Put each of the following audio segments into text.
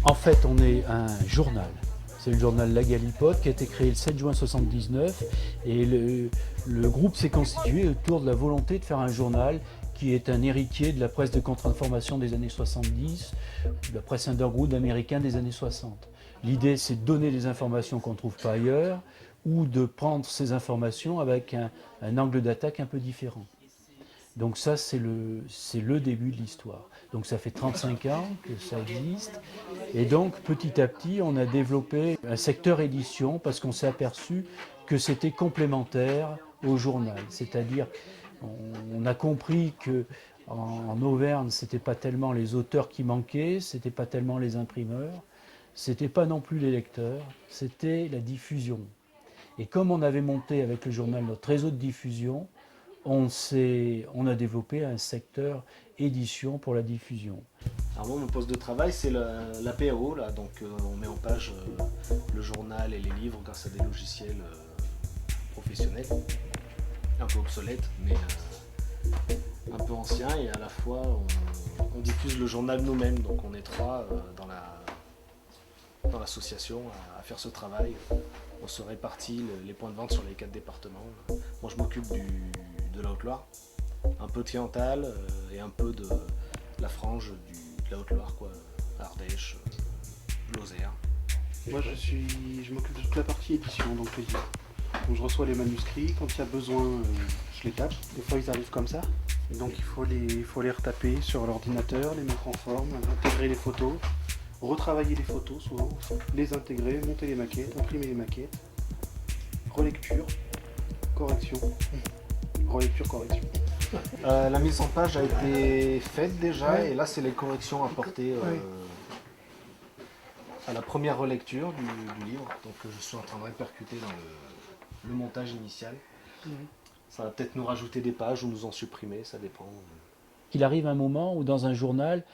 En fait, on est un journal. C'est le journal La Galipote qui a été créé le 7 juin 1979 et le groupe s'est constitué autour de la volonté de faire un journal qui est un héritier de la presse de contre-information des années 70, de la presse underground américaine des années 60. L'idée, c'est de donner des informations qu'on ne trouve pas ailleurs ou de prendre ces informations avec un angle d'attaque un peu différent. Donc ça, c'est le début de l'histoire. Donc ça fait 35 ans que ça existe. Et donc, petit à petit, on a développé un secteur édition parce qu'on s'est aperçu que c'était complémentaire au journal. C'est-à-dire, on a compris que en Auvergne, c'était pas tellement les auteurs qui manquaient, c'était pas tellement les imprimeurs, c'était pas non plus les lecteurs, c'était la diffusion. Et comme on avait monté avec le journal notre réseau de diffusion, on a développé un secteur édition pour la diffusion. Alors moi, mon poste de travail, c'est l'apéro, là, donc on met en page le journal et les livres grâce à des logiciels professionnels, un peu obsolètes, mais un peu anciens, et à la fois on diffuse le journal nous-mêmes, donc on est trois dans l'association à faire ce travail. On se répartit les points de vente sur les 4 départements. Moi, je m'occupe de la Haute-Loire, un peu de Cantal et un peu de la frange de la Haute-Loire, quoi, Ardèche, Lozère. Moi je m'occupe de toute la partie édition, donc les livres. Donc je reçois les manuscrits, quand il y a besoin je les tape. Des fois ils arrivent comme ça, et donc il faut les retaper sur l'ordinateur, les mettre en forme, intégrer les photos, retravailler les photos souvent, les intégrer, monter les maquettes, imprimer les maquettes, relecture, correction, relecture, correction. La mise en page a été faite déjà, et là c'est les corrections apportées à la première relecture du livre, donc je suis en train de répercuter dans le montage initial. Ça va peut-être nous rajouter des pages ou nous en supprimer, ça dépend. Il arrive un moment où dans un journal,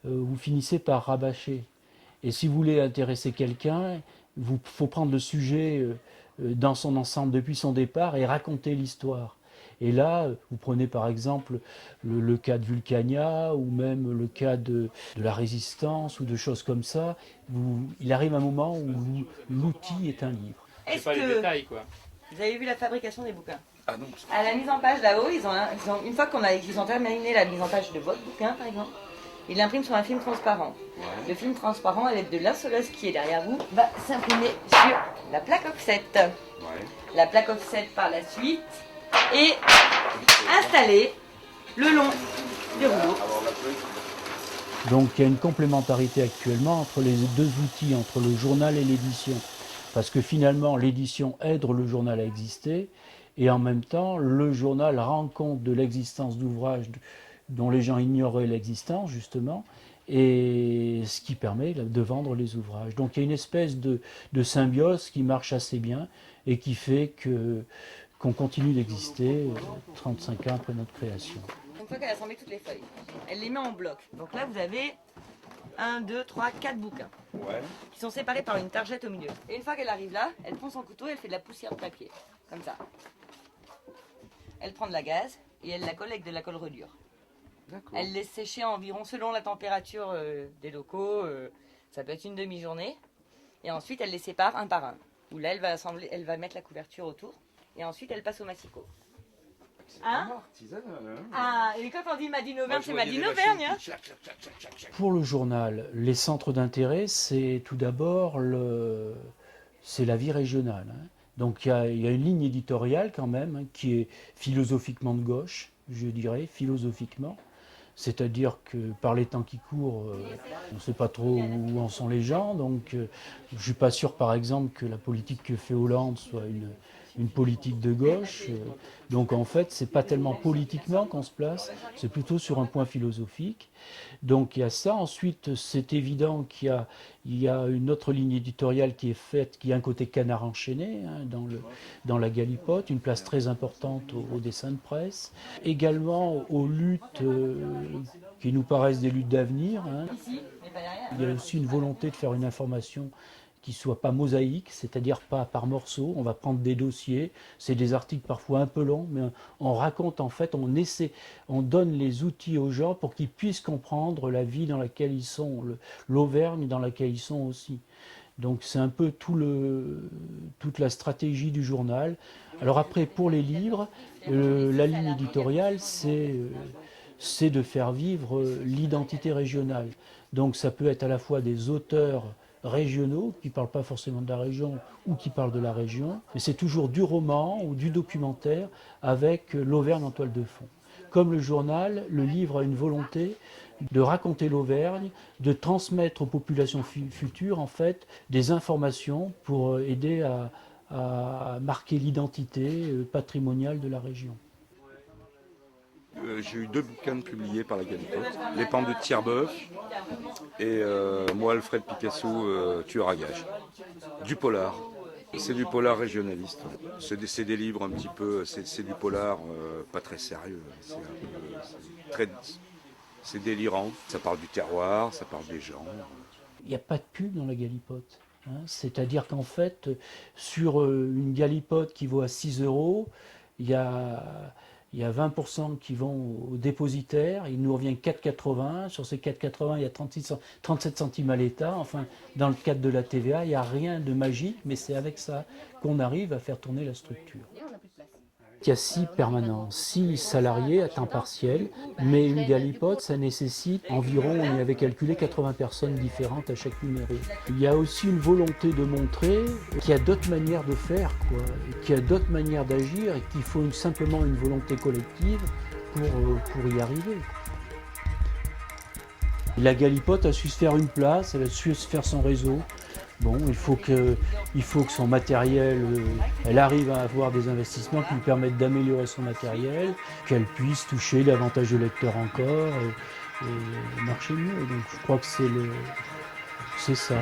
vous finissez par rabâcher. Et si vous voulez intéresser quelqu'un, il faut prendre le sujet dans son ensemble depuis son départ et raconter l'histoire. Et là, vous prenez par exemple le cas de Vulcania ou même le cas de la Résistance ou de choses comme ça. Il arrive un moment où l'outil est un livre. Est-ce que vous avez vu la fabrication des bouquins? Ah non. À la mise en page là-haut, une fois qu'ils ont terminé la mise en page de votre bouquin par exemple, ils l'impriment sur un film transparent. Ouais. Le film transparent, à l'aide de l'insolence qui est derrière vous, va s'imprimer sur la plaque offset. Ouais. La plaque offset par la suite est installée le long du rouleau. Donc il y a une complémentarité actuellement entre les deux outils, entre le journal et l'édition. Parce que finalement, l'édition aide le journal à exister, et en même temps, le journal rend compte de l'existence d'ouvrages dont les gens ignoraient l'existence, justement, et ce qui permet de vendre les ouvrages. Donc il y a une espèce de symbiose qui marche assez bien, et qui fait qu'on continue d'exister 35 ans après notre création. Une fois qu'elle a assemblé toutes les feuilles, elle les met en bloc. Donc là, vous avez 1, 2, 3, 4 bouquins qui sont séparés par une targette au milieu. Et une fois qu'elle arrive là, elle prend son couteau et elle fait de la poussière de papier, comme ça. Elle prend de la gaze et elle la colle avec de la colle reliure. Elle laisse sécher environ, selon la température des locaux, ça peut être une demi-journée. Et ensuite, elle les sépare un par un. Où là, elle va mettre la couverture autour. Et ensuite, elle passe au massicot. Hein? Ah, et quand on dit Made in Auvergne, c'est Made in Auvergne. Hein? Pour le journal, les centres d'intérêt, c'est tout d'abord c'est la vie régionale. Hein. Donc il y a une ligne éditoriale quand même hein, qui est philosophiquement de gauche, je dirais, philosophiquement. C'est-à-dire que par les temps qui courent, on ne sait pas trop où en sont les gens. Donc je ne suis pas sûr par exemple que la politique que fait Hollande soit une politique de gauche. Donc en fait, c'est pas tellement politiquement qu'on se place, c'est plutôt sur un point philosophique. Donc il y a ça. Ensuite, c'est évident qu'il y a une autre ligne éditoriale qui est faite, qui a un côté canard enchaîné hein, dans la Galipote, une place très importante au dessin de presse. Également aux luttes qui nous paraissent des luttes d'avenir. Hein. Il y a aussi une volonté de faire une information qui soit pas mosaïque, c'est-à-dire pas par morceaux. On va prendre des dossiers, c'est des articles parfois un peu longs, mais on raconte en fait, on donne les outils aux gens pour qu'ils puissent comprendre la vie dans laquelle ils sont, l'Auvergne dans laquelle ils sont aussi. Donc c'est un peu toute la stratégie du journal. Alors après, pour les livres, la ligne éditoriale, c'est de faire vivre l'identité régionale. Donc ça peut être à la fois des auteurs régionaux qui ne parlent pas forcément de la région ou qui parlent de la région, mais c'est toujours du roman ou du documentaire avec l'Auvergne en toile de fond. Comme le journal, le livre a une volonté de raconter l'Auvergne, de transmettre aux populations futures en fait des informations pour aider à marquer l'identité patrimoniale de la région. J'ai eu 2 bouquins publiés par la Galipote, Les Pentes de Tierboeuf et moi Alfred Picasso, Tueur à gages. Du polar. C'est du polar régionaliste. C'est des livres un petit peu, c'est du polar pas très sérieux. C'est délirant. Ça parle du terroir, ça parle des gens. Il n'y a pas de pub dans la Galipote. Hein. C'est-à-dire qu'en fait, sur une Galipote qui vaut à 6 €, il y a 20% qui vont au dépositaire, il nous revient 4,80. Sur ces 4,80, il y a 37 centimes à l'État. Enfin, dans le cadre de la TVA, il n'y a rien de magique, mais c'est avec ça qu'on arrive à faire tourner la structure. Il y a 6 permanents, 6 salariés à temps partiel, mais une Galipote, ça nécessite environ, on y avait calculé, 80 personnes différentes à chaque numéro. Il y a aussi une volonté de montrer qu'il y a d'autres manières de faire, qu'il y a d'autres manières d'agir et qu'il faut simplement une volonté collective pour y arriver. La Galipote a su se faire une place, elle a su se faire son réseau. Bon, il faut que son matériel, elle arrive à avoir des investissements qui lui permettent d'améliorer son matériel, qu'elle puisse toucher davantage de lecteurs encore et marcher mieux. Donc je crois que c'est ça.